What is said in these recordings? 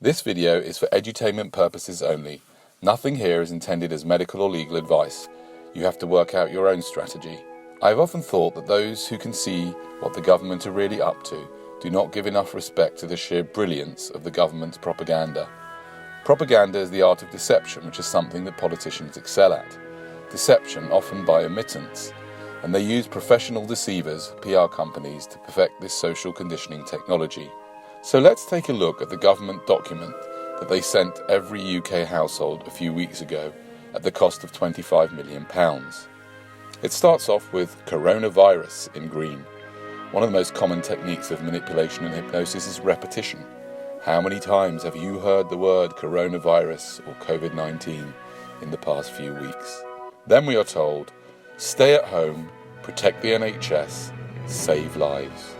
This video is for edutainment purposes only. Nothing here is intended as medical or legal advice. You have to work out your own strategy. I have often thought that those who can see what the government are really up to do not give enough respect to the sheer brilliance of the government's propaganda. Propaganda is the art of deception, which is something that politicians excel at. Deception, often by omittance, and they use professional deceivers, PR companies, to perfect this social conditioning technology. So let's take a look at the government document that they sent every UK household a few weeks ago at the cost of £25 million. It starts off with coronavirus in green. One of the most common techniques of manipulation and hypnosis is repetition. How many times have you heard the word coronavirus or COVID-19 in the past few weeks? Then we are told, stay at home, protect the NHS, save lives.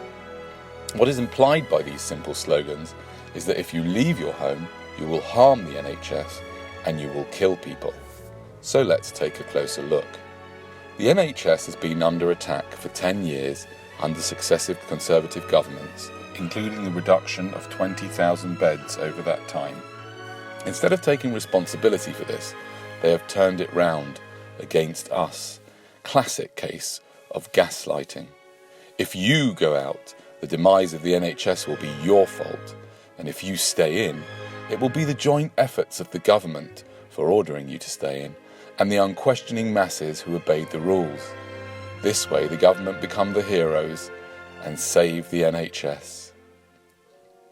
What is implied by these simple slogans is that if you leave your home, you will harm the NHS and you will kill people. So let's take a closer look. The NHS has been under attack for 10 years under successive Conservative governments, including the reduction of 20,000 beds over that time. Instead of taking responsibility for this, they have turned it round against us. Classic case of gaslighting. If you go out, the demise of the NHS will be your fault, and if you stay in, it will be the joint efforts of the government for ordering you to stay in, and the unquestioning masses who obeyed the rules. This way the government become the heroes and save the NHS.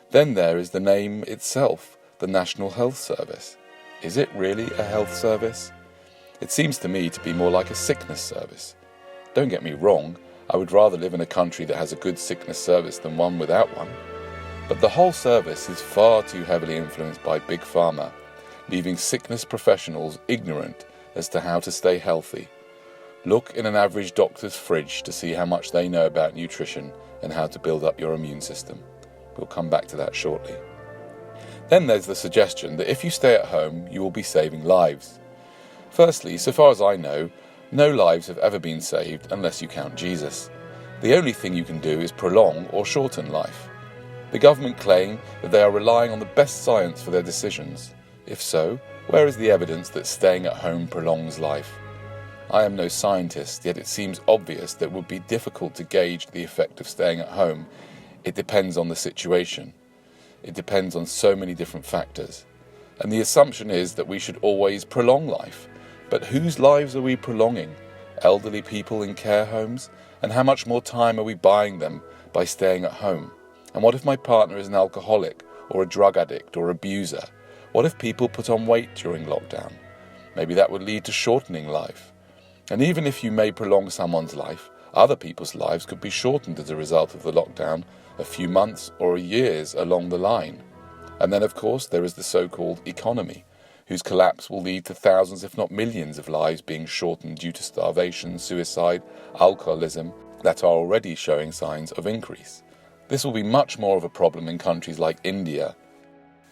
Then there is the name itself, the National Health Service. Is it really a health service? It seems to me to be more like a sickness service. Don't get me wrong, I would rather live in a country that has a good sickness service than one without one. But the whole service is far too heavily influenced by Big Pharma, leaving sickness professionals ignorant as to how to stay healthy. Look in an average doctor's fridge to see how much they know about nutrition and how to build up your immune system. We'll come back to that shortly. Then there's the suggestion that if you stay at home, you will be saving lives. Firstly, so far as I know, no lives have ever been saved unless you count Jesus. The only thing you can do is prolong or shorten life. The government claim that they are relying on the best science for their decisions. If so, where is the evidence that staying at home prolongs life? I am no scientist, yet it seems obvious that it would be difficult to gauge the effect of staying at home. It depends on the situation. It depends on so many different factors. And the assumption is that we should always prolong life. But whose lives are we prolonging? Elderly people in care homes? And how much more time are we buying them by staying at home? And what if my partner is an alcoholic or a drug addict or abuser? What if people put on weight during lockdown? Maybe that would lead to shortening life. And even if you may prolong someone's life, other people's lives could be shortened as a result of the lockdown a few months or years along the line. And then, of course, there is the so-called economy, whose collapse will lead to thousands, if not millions, of lives being shortened due to starvation, suicide, alcoholism that are already showing signs of increase. This will be much more of a problem in countries like India.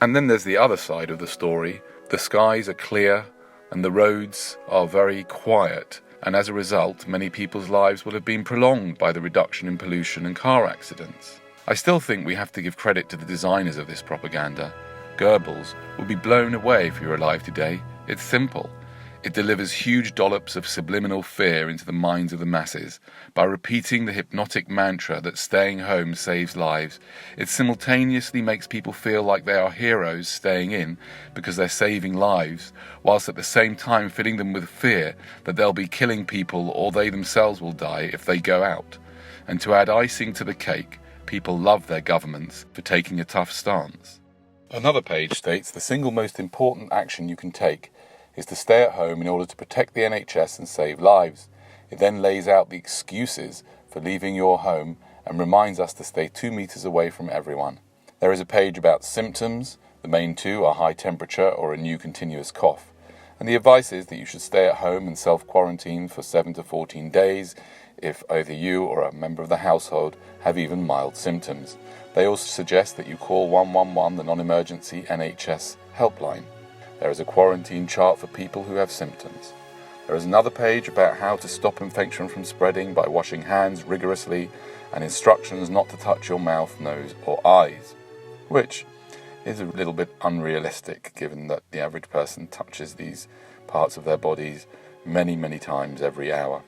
And then there's the other side of the story. The skies are clear and the roads are very quiet, and as a result, many people's lives will have been prolonged by the reduction in pollution and car accidents. I still think we have to give credit to the designers of this propaganda. Goebbels would be blown away if he were alive today. It's simple. It delivers huge dollops of subliminal fear into the minds of the masses. By repeating the hypnotic mantra that staying home saves lives, it simultaneously makes people feel like they are heroes staying in because they're saving lives, whilst at the same time filling them with fear that they'll be killing people or they themselves will die if they go out. And to add icing to the cake, people love their governments for taking a tough stance. Another page states the single most important action you can take is to stay at home in order to protect the NHS and save lives. It then lays out the excuses for leaving your home and reminds us to stay 2 meters away from everyone. There is a page about symptoms. The main two are high temperature or a new continuous cough. And the advice is that you should stay at home and self-quarantine for 7 to 14 days if either you or a member of the household have even mild symptoms. They also suggest that you call 111, the non-emergency NHS helpline. There is a quarantine chart for people who have symptoms. There is another page about how to stop infection from spreading by washing hands rigorously and instructions not to touch your mouth, nose or eyes, which is a little bit unrealistic, given that the average person touches these parts of their bodies many, many times every hour.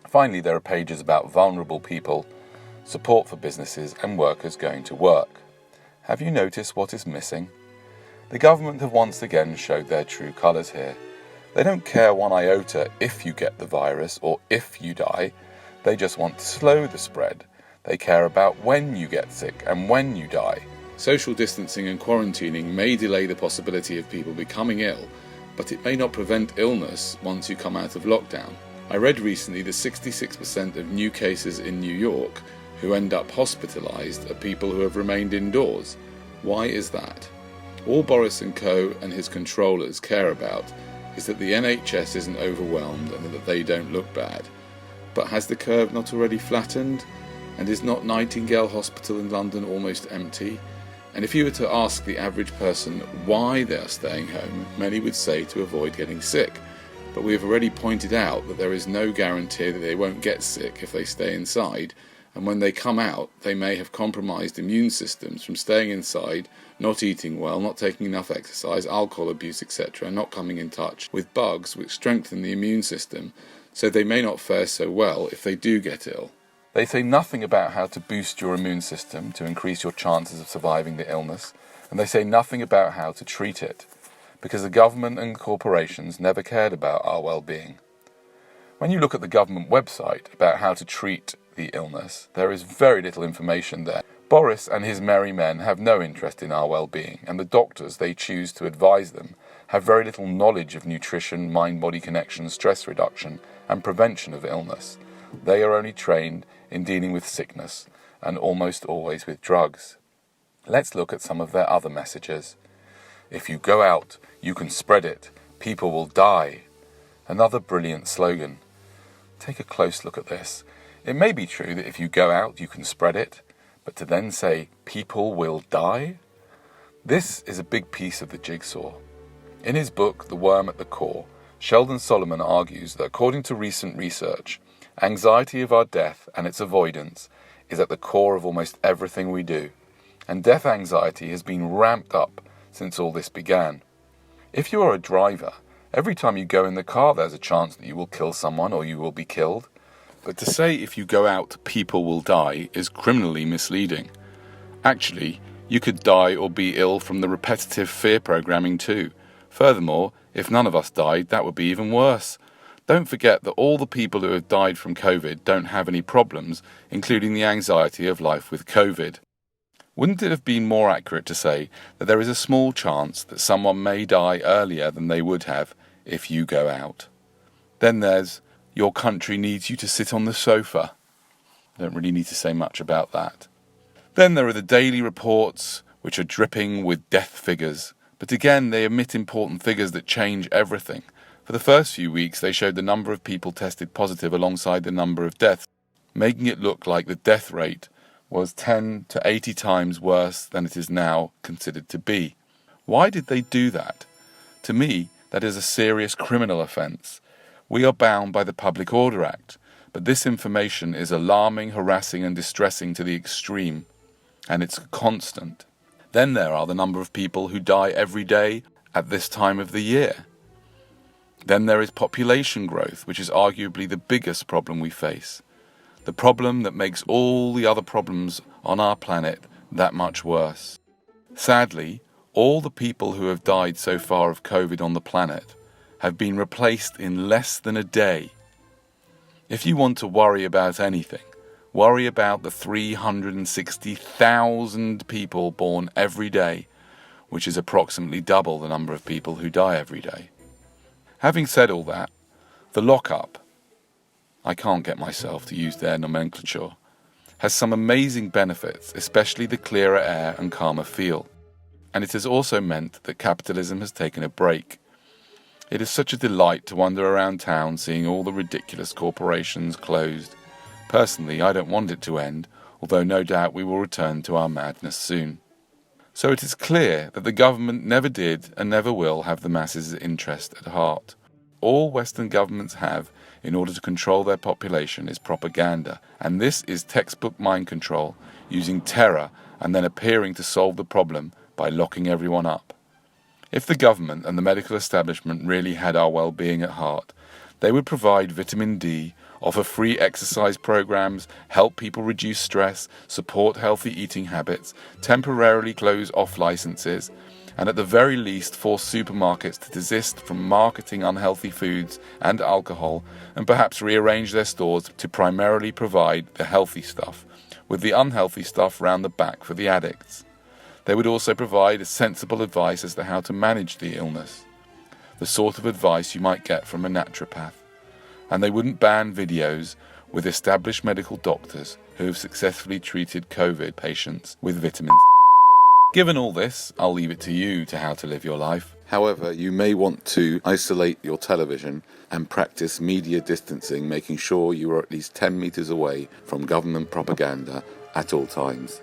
Finally, there are pages about vulnerable people, support for businesses and workers going to work. Have you noticed what is missing? The government have once again showed their true colours here. They don't care one iota if you get the virus or if you die. They just want to slow the spread. They care about when you get sick and when you die. Social distancing and quarantining may delay the possibility of people becoming ill, but it may not prevent illness once you come out of lockdown. I read recently that 66% of new cases in New York who end up hospitalised are people who have remained indoors. Why is that? All Boris & Co. and his controllers care about is that the NHS isn't overwhelmed and that they don't look bad. But has the curve not already flattened? And is not Nightingale Hospital in London almost empty? And if you were to ask the average person why they are staying home, many would say to avoid getting sick. But we have already pointed out that there is no guarantee that they won't get sick if they stay inside, and when they come out, they may have compromised immune systems from staying inside, not eating well, not taking enough exercise, alcohol abuse, etc., and not coming in touch with bugs which strengthen the immune system, so they may not fare so well if they do get ill. They say nothing about how to boost your immune system to increase your chances of surviving the illness, and they say nothing about how to treat it, because the government and corporations never cared about our well-being. When you look at the government website about how to treat the illness, there is very little information there. Boris and his merry men have no interest in our well-being, and the doctors they choose to advise them have very little knowledge of nutrition, mind-body connection, stress reduction, and prevention of illness. They are only trained in dealing with sickness, and almost always with drugs. Let's look at some of their other messages. If you go out, you can spread it. People will die. Another brilliant slogan. Take a close look at this. It may be true that if you go out, you can spread it, but to then say, people will die? This is a big piece of the jigsaw. In his book, The Worm at the Core, Sheldon Solomon argues that according to recent research, anxiety of our death and its avoidance is at the core of almost everything we do, and death anxiety has been ramped up since all this began. If you are a driver, every time you go in the car there's a chance that you will kill someone or you will be killed. But to say if you go out, people will die is criminally misleading. Actually, you could die or be ill from the repetitive fear programming too. Furthermore, if none of us died, that would be even worse. Don't forget that all the people who have died from COVID don't have any problems, including the anxiety of life with COVID. Wouldn't it have been more accurate to say that there is a small chance that someone may die earlier than they would have if you go out? Then there's, your country needs you to sit on the sofa. I don't really need to say much about that. Then there are the daily reports, which are dripping with death figures. But again, they omit important figures that change everything. For the first few weeks, they showed the number of people tested positive alongside the number of deaths, making it look like the death rate was 10 to 80 times worse than it is now considered to be. Why did they do that? To me, that is a serious criminal offence. We are bound by the Public Order Act, but this information is alarming, harassing and distressing to the extreme, and it's constant. Then there are the number of people who die every day at this time of the year. Then there is population growth, which is arguably the biggest problem we face. The problem that makes all the other problems on our planet that much worse. Sadly, all the people who have died so far of COVID on the planet have been replaced in less than a day. If you want to worry about anything, worry about the 360,000 people born every day, which is approximately double the number of people who die every day. Having said all that, the lockup, I can't get myself to use their nomenclature, has some amazing benefits, especially the clearer air and calmer feel. And it has also meant that capitalism has taken a break. It is such a delight to wander around town seeing all the ridiculous corporations closed. Personally, I don't want it to end, although no doubt we will return to our madness soon. So it is clear that the government never did and never will have the masses' interest at heart. All Western governments have, in order to control their population, is propaganda, and this is textbook mind control, using terror and then appearing to solve the problem by locking everyone up. If the government and the medical establishment really had our well-being at heart, they would provide vitamin D, offer free exercise programs, help people reduce stress, support healthy eating habits, temporarily close off licenses, and at the very least force supermarkets to desist from marketing unhealthy foods and alcohol, and perhaps rearrange their stores to primarily provide the healthy stuff, with the unhealthy stuff round the back for the addicts. They would also provide sensible advice as to how to manage the illness, the sort of advice you might get from a naturopath. And they wouldn't ban videos with established medical doctors who have successfully treated COVID patients with vitamin C. Given all this, I'll leave it to you to how to live your life. However, you may want to isolate your television and practice media distancing, making sure you are at least 10 meters away from government propaganda at all times.